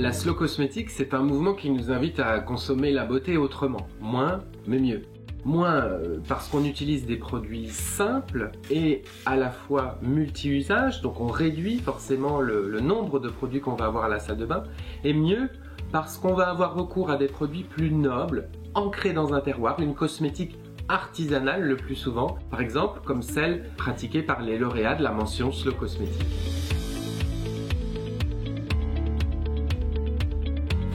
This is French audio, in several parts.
La slow cosmétique, c'est un mouvement qui nous invite à consommer la beauté autrement. Moins, mais mieux. Moins parce qu'on utilise des produits simples et à la fois multi-usages, donc on réduit forcément le nombre de produits qu'on va avoir à la salle de bain. Et mieux parce qu'on va avoir recours à des produits plus nobles, ancrés dans un terroir, une cosmétique artisanale le plus souvent, par exemple comme celle pratiquée par les lauréats de la mention Slow Cosmétique.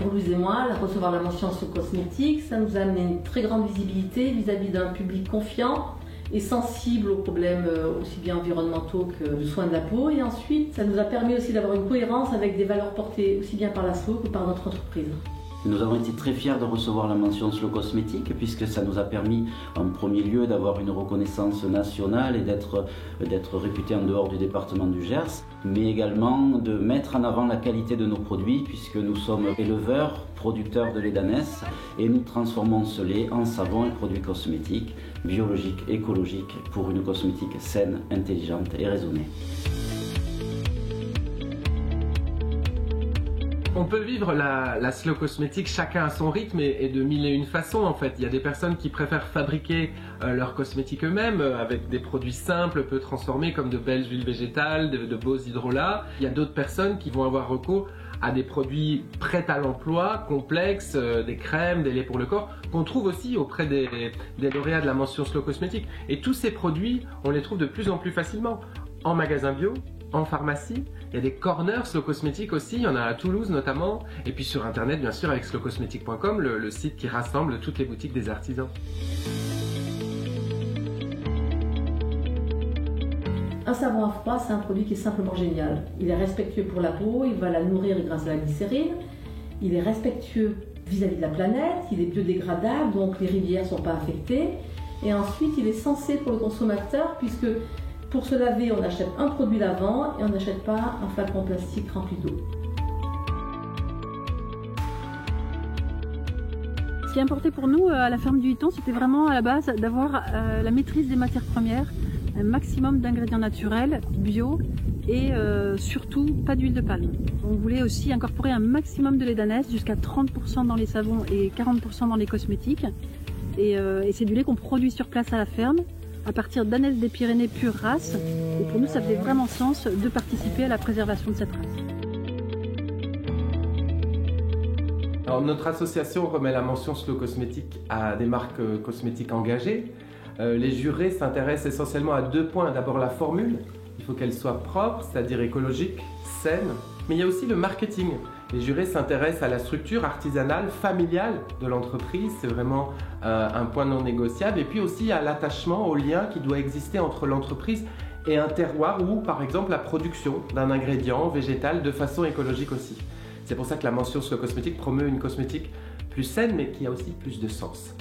Pour Louise et moi, recevoir la mention Slow Cosmétique, ça nous a amené une très grande visibilité vis-à-vis d'un public confiant et sensible aux problèmes aussi bien environnementaux que de soins de la peau. Et ensuite, ça nous a permis aussi d'avoir une cohérence avec des valeurs portées aussi bien par la Slow que par notre entreprise. Nous avons été très fiers de recevoir la mention Slow Cosmétique puisque ça nous a permis en premier lieu d'avoir une reconnaissance nationale et d'être réputé en dehors du département du Gers, mais également de mettre en avant la qualité de nos produits puisque nous sommes éleveurs, producteurs de lait d'ânesse et nous transformons ce lait en savon et produits cosmétiques, biologiques, écologiques pour une cosmétique saine, intelligente et raisonnée. On peut vivre la slow cosmétique chacun à son rythme et de mille et une façons en fait. Il y a des personnes qui préfèrent fabriquer leurs cosmétiques eux-mêmes avec des produits simples, peu transformés comme de belles huiles végétales, de beaux hydrolats. Il y a d'autres personnes qui vont avoir recours à des produits prêts à l'emploi, complexes, des crèmes, des laits pour le corps, qu'on trouve aussi auprès des lauréats de la mention Slow Cosmétique. Et tous ces produits, on les trouve de plus en plus facilement en magasin bio, en pharmacie. Il y a des corners Slow Cosmétique aussi, il y en a à Toulouse notamment, et puis sur internet bien sûr avec slowcosmetic.com, le site qui rassemble toutes les boutiques des artisans. Un savon à froid, c'est un produit qui est simplement génial. Il est respectueux pour la peau, il va la nourrir grâce à la glycérine, il est respectueux vis-à-vis de la planète, il est biodégradable, donc les rivières ne sont pas affectées, et ensuite il est sensé pour le consommateur puisque pour se laver, on achète un produit lavant et on n'achète pas un flacon plastique rempli d'eau. Ce qui importait pour nous à la ferme du Huiton, c'était vraiment à la base d'avoir la maîtrise des matières premières, un maximum d'ingrédients naturels, bio et surtout pas d'huile de palme. On voulait aussi incorporer un maximum de lait d'ânesse, jusqu'à 30% dans les savons et 40% dans les cosmétiques. Et c'est du lait qu'on produit sur place à la ferme, à partir d'ânesse des Pyrénées pure race. Et pour nous, ça faisait vraiment sens de participer à la préservation de cette race. Alors, notre association remet la mention Slow Cosmétique à des marques cosmétiques engagées. Les jurés s'intéressent essentiellement à deux points. D'abord la formule, il faut qu'elle soit propre, c'est-à-dire écologique, saine. Mais il y a aussi le marketing. Les jurés s'intéressent à la structure artisanale, familiale de l'entreprise, c'est vraiment un point non négociable. Et puis aussi à l'attachement, au lien qui doit exister entre l'entreprise et un terroir ou par exemple la production d'un ingrédient végétal de façon écologique aussi. C'est pour ça que la mention Slow Cosmétique promeut une cosmétique plus saine mais qui a aussi plus de sens.